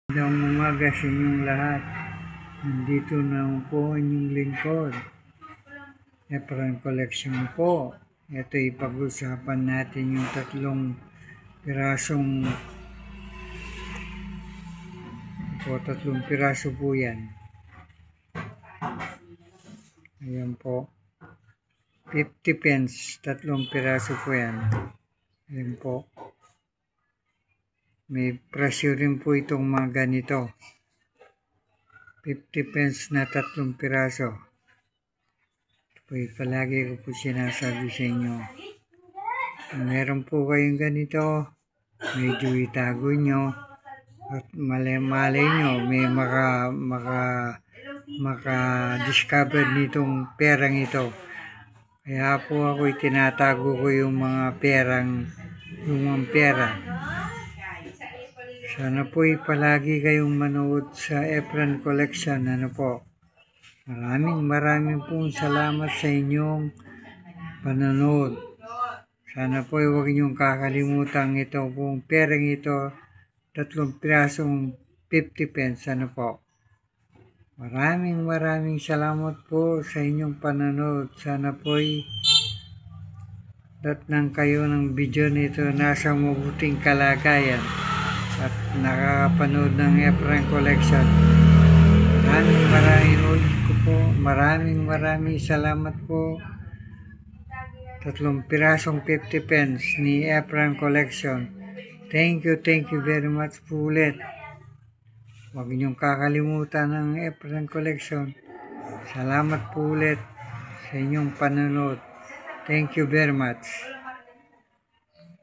Magandang umaga sa inyong lahat. Nandito na po inyong lingkod. Efren Collection po. Ito ipag-usapan natin yung tatlong piraso po yan. Ayan po. 50 pence, tatlong piraso po yan. Ayan po. May presyo rin po itong mga ganito. 50 pence na tatlong piraso. Palagi ko po sinasabi sa inyo. Kung meron po kayong ganito, medyo itago nyo. At malay nyo, may maka-discover nitong perang ito. Kaya po ako itinatago ko yung mga lumang pera. Sana po palagi kayong manood sa Efren Collection. Maraming pong salamat sa inyong panonood. Sana po huwag niyong kakalimutan ito pong perang ito, tatlong pirasong 50 pence. Maraming salamat po sa inyong panonood. Sana po datnan kayo ng video nito nasa mabuting kalagayan at nakakapanood ng Efren Collection. Maraming salamat po. Tatlong pirasong 50 pence ni Efren Collection. Thank you very much po ulit. Huwag niyong kakalimutan ng Efren Collection. Salamat po ulit sa inyong panonood. Thank you very much.